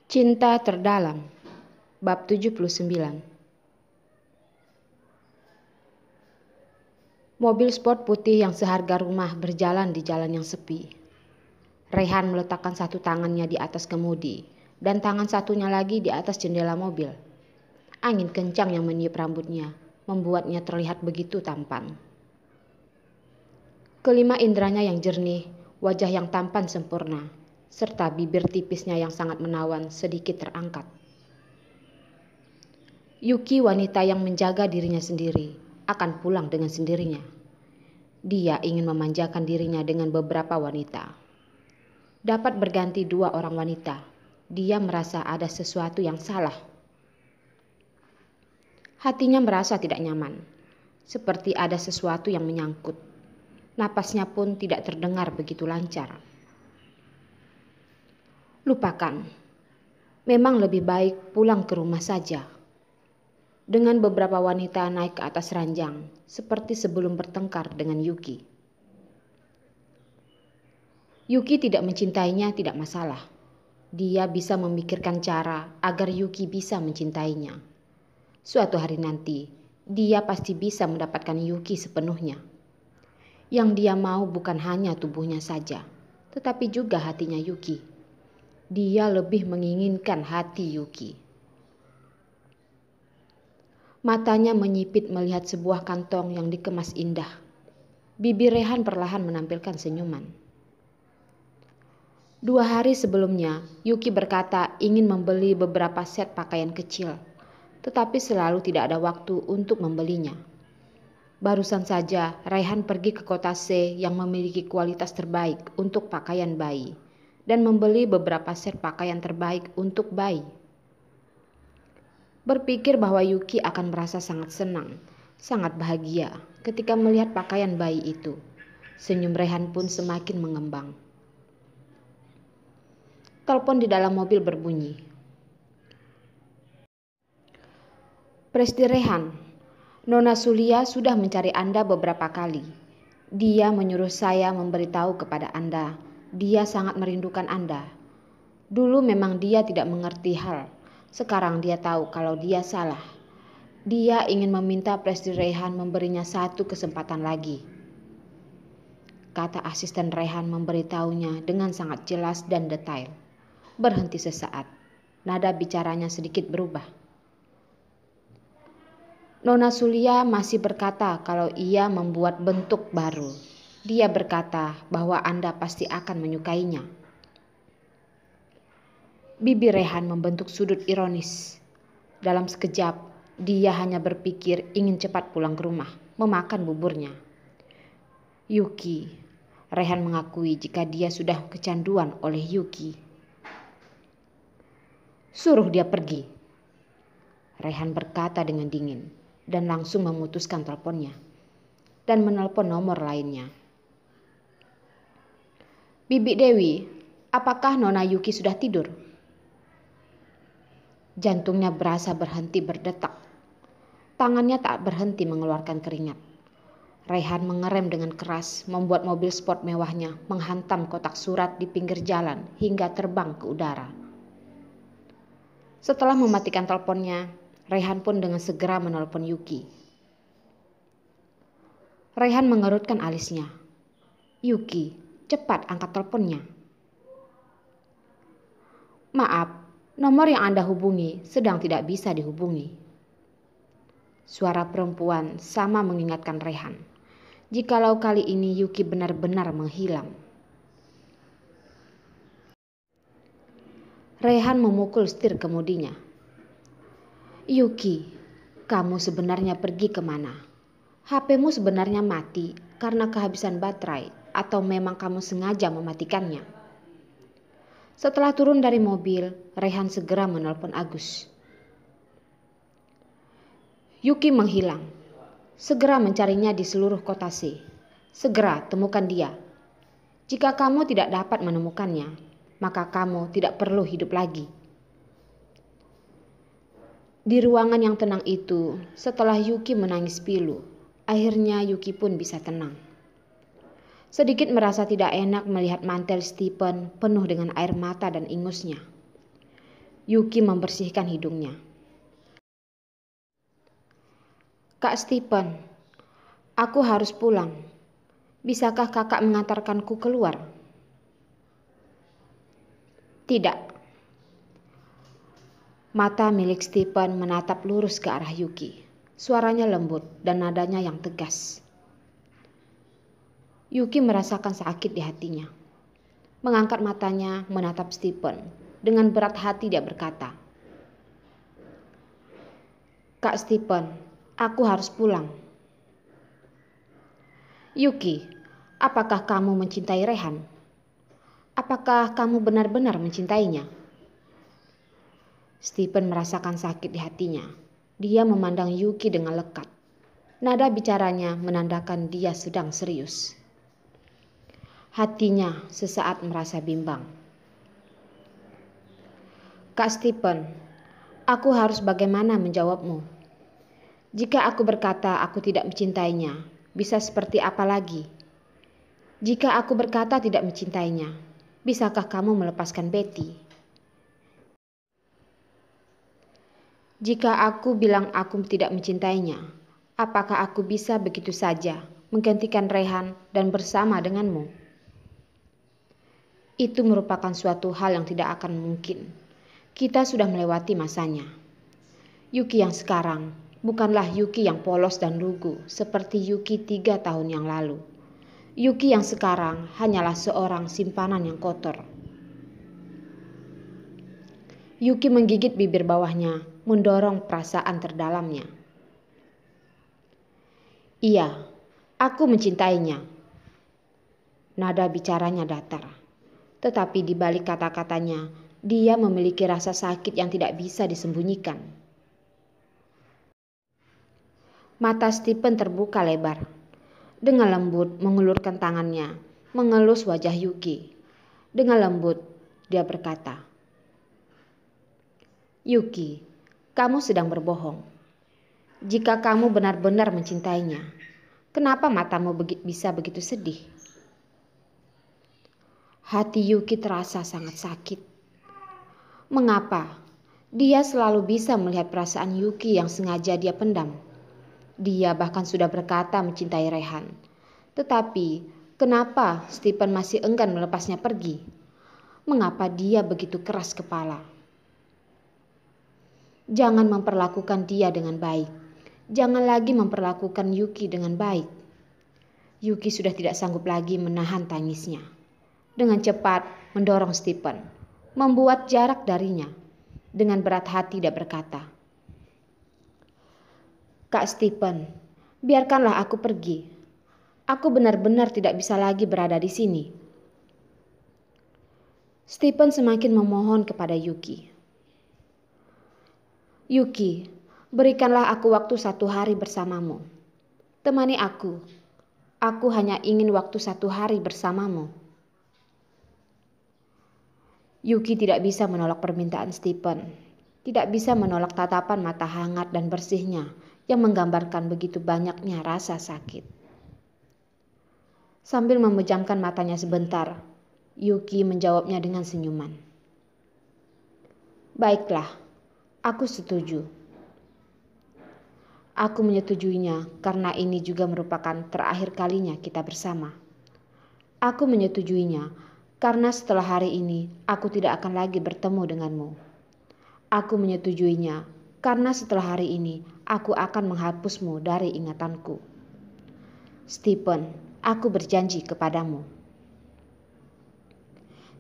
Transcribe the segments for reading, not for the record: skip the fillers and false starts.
Cinta Terdalam, bab 79. Mobil sport putih yang seharga rumah berjalan di jalan yang sepi. Rehan meletakkan satu tangannya di atas kemudi dan tangan satunya lagi di atas jendela mobil. Angin kencang yang meniup rambutnya membuatnya terlihat begitu tampan. Kelima indranya yang jernih, wajah yang tampan sempurna, serta bibir tipisnya yang sangat menawan sedikit terangkat. Yuki, wanita yang menjaga dirinya sendiri, akan pulang dengan sendirinya. Dia ingin memanjakan dirinya dengan beberapa wanita. Dapat berganti 2 orang wanita. Dia merasa ada sesuatu yang salah. Hatinya merasa tidak nyaman, seperti ada sesuatu yang menyangkut. Napasnya pun tidak terdengar begitu lancar. Lupakan. Memang lebih baik pulang ke rumah saja. Dengan beberapa wanita naik ke atas ranjang, seperti sebelum bertengkar dengan Yuki. Yuki tidak mencintainya tidak masalah. Dia bisa memikirkan cara agar Yuki bisa mencintainya. Suatu hari nanti, dia pasti bisa mendapatkan Yuki sepenuhnya. Yang dia mau bukan hanya tubuhnya saja, tetapi juga hatinya Yuki. Dia lebih menginginkan hati Yuki. Matanya menyipit melihat sebuah kantong yang dikemas indah. Bibir Rehan perlahan menampilkan senyuman. 2 hari sebelumnya, Yuki berkata ingin membeli beberapa set pakaian kecil, tetapi selalu tidak ada waktu untuk membelinya. Barusan saja Rehan pergi ke kota C yang memiliki kualitas terbaik untuk pakaian bayi dan membeli beberapa set pakaian terbaik untuk bayi. Berpikir bahwa Yuki akan merasa sangat senang, sangat bahagia ketika melihat pakaian bayi itu. Senyum Rehan pun semakin mengembang. Telepon di dalam mobil berbunyi. Presti Rehan, Nona Sulia sudah mencari Anda beberapa kali. Dia menyuruh saya memberitahu kepada Anda. Dia sangat merindukan Anda. Dulu memang dia tidak mengerti hal. Sekarang dia tahu kalau dia salah. Dia ingin meminta Presti Rehan memberinya satu kesempatan lagi. Kata asisten Rehan memberitahunya dengan sangat jelas dan detail. Berhenti sesaat. Nada bicaranya sedikit berubah. Nona Sulia masih berkata kalau ia membuat bentuk baru. Dia berkata bahwa Anda pasti akan menyukainya. Bibir Rehan membentuk sudut ironis. Dalam sekejap, dia hanya berpikir ingin cepat pulang ke rumah, memakan buburnya. Yuki, Rehan mengakui jika dia sudah kecanduan oleh Yuki. Suruh dia pergi, Rehan berkata dengan dingin. Dan langsung memutuskan teleponnya dan menelpon nomor lainnya. Bibi Dewi, apakah Nona Yuki sudah tidur? Jantungnya berasa berhenti berdetak. Tangannya tak berhenti mengeluarkan keringat. Rehan mengerem dengan keras, membuat mobil sport mewahnya menghantam kotak surat di pinggir jalan hingga terbang ke udara. Setelah mematikan teleponnya, Rehan pun dengan segera menelpon Yuki. Rehan mengerutkan alisnya. Yuki, cepat angkat teleponnya. Maaf, nomor yang Anda hubungi sedang tidak bisa dihubungi. Suara perempuan sama mengingatkan Rehan. Jikalau kali ini Yuki benar-benar menghilang. Rehan memukul setir kemudinya. Yuki, kamu sebenarnya pergi kemana? HP-mu sebenarnya mati karena kehabisan baterai atau memang kamu sengaja mematikannya? Setelah turun dari mobil, Rehan segera menelpon Agus. Yuki menghilang. Segera mencarinya di seluruh kota C. Segera temukan dia. Jika kamu tidak dapat menemukannya, maka kamu tidak perlu hidup lagi. Di ruangan yang tenang itu, setelah Yuki menangis pilu, akhirnya Yuki pun bisa tenang. Sedikit merasa tidak enak melihat mantel Stephen penuh dengan air mata dan ingusnya. Yuki membersihkan hidungnya. Kak Stephen, aku harus pulang. Bisakah kakak mengantarkanku keluar? Tidak. Mata milik Stephen menatap lurus ke arah Yuki. Suaranya lembut dan nadanya yang tegas. Yuki merasakan sakit di hatinya. Mengangkat matanya menatap Stephen. Dengan berat hati dia berkata, Kak Stephen, aku harus pulang. Yuki, apakah kamu mencintai Rehan? Apakah kamu benar-benar mencintainya? Stephen merasakan sakit di hatinya. Dia memandang Yuki dengan lekat. Nada bicaranya menandakan dia sedang serius. Hatinya sesaat merasa bimbang. Kak Stephen, aku harus bagaimana menjawabmu? Jika aku berkata aku tidak mencintainya, bisa seperti apa lagi? Jika aku berkata tidak mencintainya, bisakah kamu melepaskan Betty? Jika aku bilang aku tidak mencintainya, apakah aku bisa begitu saja menggantikan Rehan dan bersama denganmu? Itu merupakan suatu hal yang tidak akan mungkin. Kita sudah melewati masanya. Yuki yang sekarang bukanlah Yuki yang polos dan lugu seperti Yuki 3 tahun yang lalu. Yuki yang sekarang hanyalah seorang simpanan yang kotor. Yuki menggigit bibir bawahnya, mendorong perasaan terdalamnya. Iya, aku mencintainya. Nada bicaranya datar. Tetapi di balik kata-katanya, dia memiliki rasa sakit yang tidak bisa disembunyikan. Mata Stephen terbuka lebar. Dengan lembut mengulurkan tangannya, mengelus wajah Yuki. Dengan lembut, dia berkata, Yuki, kamu sedang berbohong. Jika kamu benar-benar mencintainya, kenapa matamu bisa begitu sedih? Hati Yuki terasa sangat sakit. Mengapa? Dia selalu bisa melihat perasaan Yuki yang sengaja dia pendam. Dia bahkan sudah berkata mencintai Rehan. Tetapi, kenapa Stephen masih enggan melepasnya pergi? Mengapa dia begitu keras kepala? Jangan memperlakukan dia dengan baik. Jangan lagi memperlakukan Yuki dengan baik. Yuki sudah tidak sanggup lagi menahan tangisnya. Dengan cepat mendorong Stephen, membuat jarak darinya. Dengan berat hati dia berkata, Kak Stephen, biarkanlah aku pergi. Aku benar-benar tidak bisa lagi berada di sini. Stephen semakin memohon kepada Yuki. Yuki, berikanlah aku waktu 1 hari bersamamu. Temani aku. Aku hanya ingin waktu 1 hari bersamamu. Yuki tidak bisa menolak permintaan Stephen. Tidak bisa menolak tatapan mata hangat dan bersihnya yang menggambarkan begitu banyaknya rasa sakit. Sambil memejamkan matanya sebentar, Yuki menjawabnya dengan senyuman. Baiklah, aku setuju. Aku menyetujuinya karena ini juga merupakan terakhir kalinya kita bersama. Aku menyetujuinya karena setelah hari ini aku tidak akan lagi bertemu denganmu. Aku menyetujuinya karena setelah hari ini aku akan menghapusmu dari ingatanku. Stephen, aku berjanji kepadamu.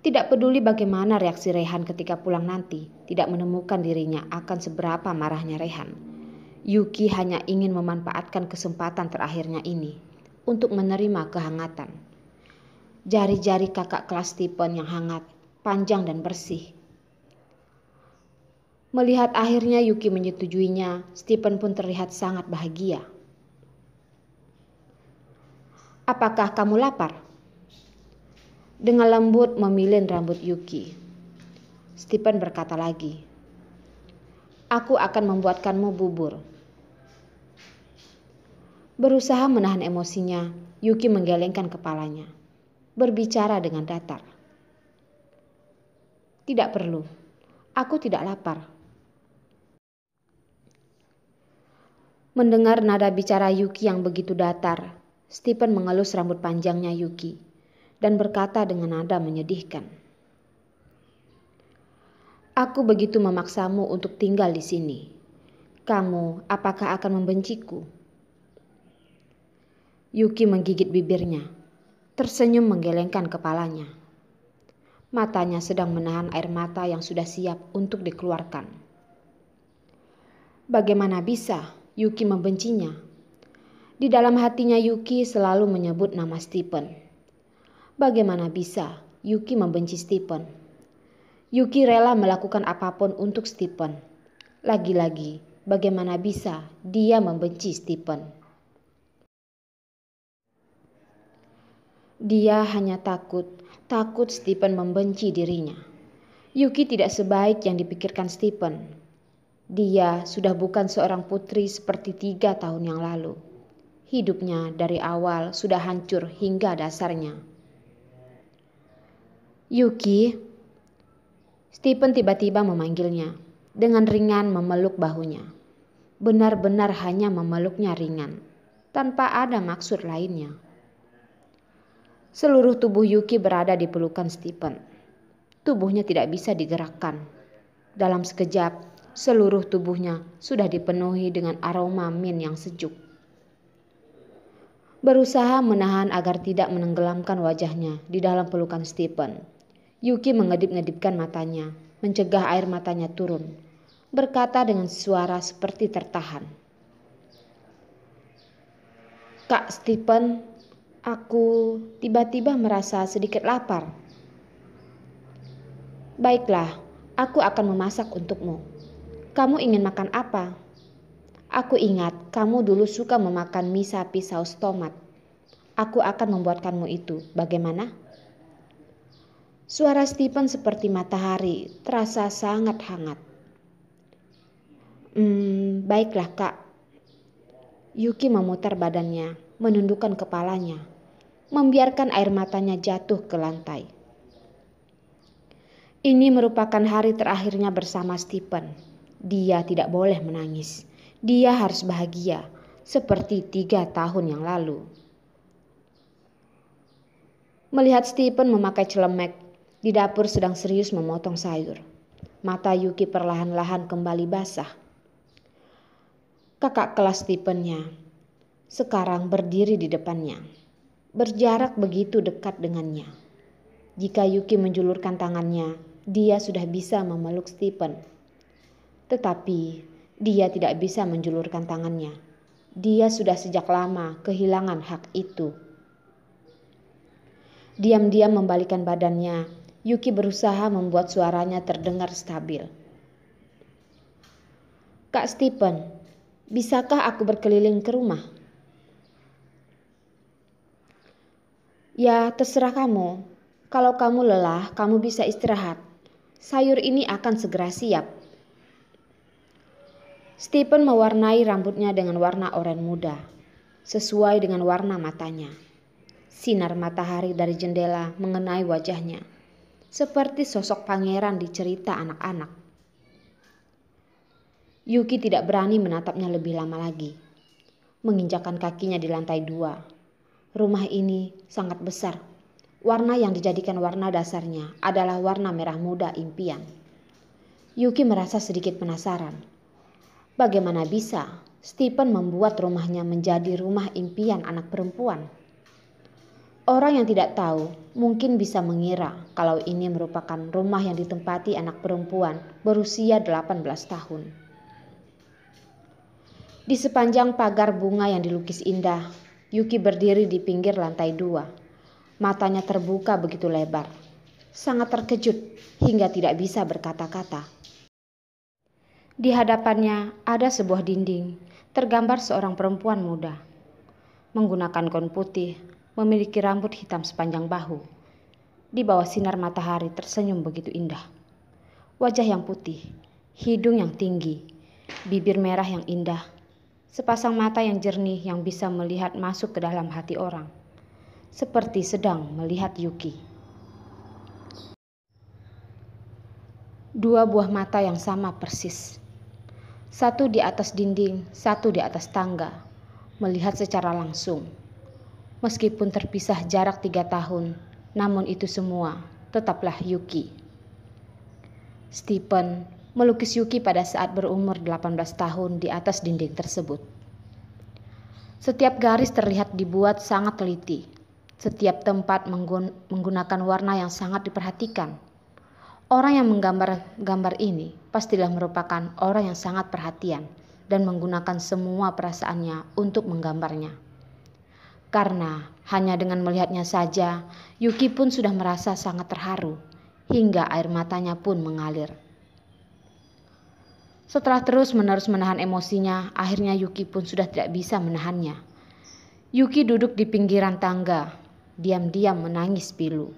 Tidak peduli bagaimana reaksi Rehan ketika pulang nanti, tidak menemukan dirinya akan seberapa marahnya Rehan. Yuki hanya ingin memanfaatkan kesempatan terakhirnya ini untuk menerima kehangatan. Jari-jari kakak kelas Stephen yang hangat, panjang dan bersih. Melihat akhirnya Yuki menyetujuinya, Stephen pun terlihat sangat bahagia. Apakah kamu lapar? Dengan lembut memilin rambut Yuki. Stephen berkata lagi, Aku akan membuatkanmu bubur. Berusaha menahan emosinya, Yuki menggelengkan kepalanya. Berbicara dengan datar. Tidak perlu. Aku tidak lapar. Mendengar nada bicara Yuki yang begitu datar, Stephen mengelus rambut panjangnya Yuki dan berkata dengan nada menyedihkan, "Aku begitu memaksamu untuk tinggal di sini. Kamu apakah akan membenciku?" Yuki menggigit bibirnya, tersenyum menggelengkan kepalanya. Matanya sedang menahan air mata yang sudah siap untuk dikeluarkan. Bagaimana bisa Yuki membencinya? Di dalam hatinya Yuki selalu menyebut nama Stephen. Bagaimana bisa Yuki membenci Stephen? Yuki rela melakukan apapun untuk Stephen. Lagi-lagi, bagaimana bisa dia membenci Stephen? Dia hanya takut Stephen membenci dirinya. Yuki tidak sebaik yang dipikirkan Stephen. Dia sudah bukan seorang putri seperti 3 tahun yang lalu. Hidupnya dari awal sudah hancur hingga dasarnya. Yuki, Stephen tiba-tiba memanggilnya dengan ringan memeluk bahunya. Benar-benar hanya memeluknya ringan, tanpa ada maksud lainnya. Seluruh tubuh Yuki berada di pelukan Stephen. Tubuhnya tidak bisa digerakkan. Dalam sekejap, seluruh tubuhnya sudah dipenuhi dengan aroma min yang sejuk. Berusaha menahan agar tidak menenggelamkan wajahnya di dalam pelukan Stephen, Yuki mengedip-ngedipkan matanya, mencegah air matanya turun, berkata dengan suara seperti tertahan, "Kak Stephen, aku tiba-tiba merasa sedikit lapar." "Baiklah, aku akan memasak untukmu. Kamu ingin makan apa?" "Aku ingat kamu dulu suka memakan mie sapi saus tomat. Aku akan membuatkanmu itu. Bagaimana?" Suara Stephen seperti matahari, terasa sangat hangat. Baiklah kak." Yuki memutar badannya, menundukkan kepalanya, membiarkan air matanya jatuh ke lantai. Ini merupakan hari terakhirnya bersama Stephen. Dia tidak boleh menangis. Dia harus bahagia, seperti 3 tahun yang lalu. Melihat Stephen memakai celemek, di dapur sedang serius memotong sayur. Mata Yuki perlahan-lahan kembali basah. Kakak kelas Stephen-nya sekarang berdiri di depannya, berjarak begitu dekat dengannya. Jika Yuki menjulurkan tangannya, dia sudah bisa memeluk Stephen. Tetapi dia tidak bisa menjulurkan tangannya. Dia sudah sejak lama kehilangan hak itu. Diam-diam membalikkan badannya, Yuki berusaha membuat suaranya terdengar stabil. "Kak Stephen, bisakah aku berkeliling ke rumah?" "Ya, terserah kamu. Kalau kamu lelah, kamu bisa istirahat. Sayur ini akan segera siap." Stephen mewarnai rambutnya dengan warna oranye muda, sesuai dengan warna matanya. Sinar matahari dari jendela mengenai wajahnya, seperti sosok pangeran di cerita anak-anak. Yuki tidak berani menatapnya lebih lama lagi. Menginjakkan kakinya di lantai 2. Rumah ini sangat besar. Warna yang dijadikan warna dasarnya adalah warna merah muda impian. Yuki merasa sedikit penasaran. Bagaimana bisa Stephen membuat rumahnya menjadi rumah impian anak perempuan? Orang yang tidak tahu mungkin bisa mengira kalau ini merupakan rumah yang ditempati anak perempuan berusia 18 tahun. Di sepanjang pagar bunga yang dilukis indah, Yuki berdiri di pinggir lantai 2. Matanya terbuka begitu lebar, sangat terkejut hingga tidak bisa berkata-kata. Di hadapannya ada sebuah dinding, tergambar seorang perempuan muda. Menggunakan gaun putih, memiliki rambut hitam sepanjang bahu. Di bawah sinar matahari tersenyum begitu indah. Wajah yang putih, hidung yang tinggi, bibir merah yang indah, sepasang mata yang jernih yang bisa melihat masuk ke dalam hati orang. Seperti sedang melihat Yuki. Dua buah mata yang sama persis. Satu di atas dinding, satu di atas tangga. Melihat secara langsung. Meskipun terpisah jarak 3 tahun, namun itu semua tetaplah Yuki. Stephen melukis Yuki pada saat berumur 18 tahun di atas dinding tersebut. Setiap garis terlihat dibuat sangat teliti. Setiap tempat menggunakan warna yang sangat diperhatikan. Orang yang menggambar gambar ini pastilah merupakan orang yang sangat perhatian dan menggunakan semua perasaannya untuk menggambarnya. Karena hanya dengan melihatnya saja, Yuki pun sudah merasa sangat terharu, hingga air matanya pun mengalir. Setelah terus-menerus menahan emosinya, akhirnya Yuki pun sudah tidak bisa menahannya. Yuki duduk di pinggiran tangga, diam-diam menangis pilu.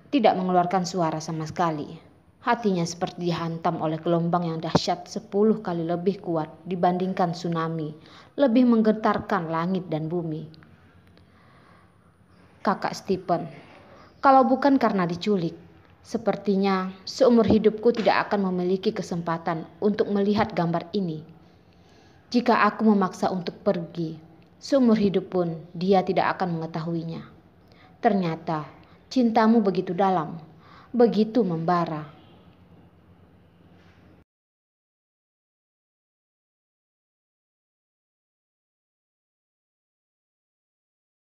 Tidak mengeluarkan suara sama sekali. Hatinya seperti dihantam oleh gelombang yang dahsyat 10 kali lebih kuat dibandingkan tsunami, lebih menggetarkan langit dan bumi. Kakak Stephen, kalau bukan karena diculik, sepertinya seumur hidupku tidak akan memiliki kesempatan untuk melihat gambar ini. Jika aku memaksa untuk pergi, seumur hidup pun dia tidak akan mengetahuinya. Ternyata cintamu begitu dalam, begitu membara.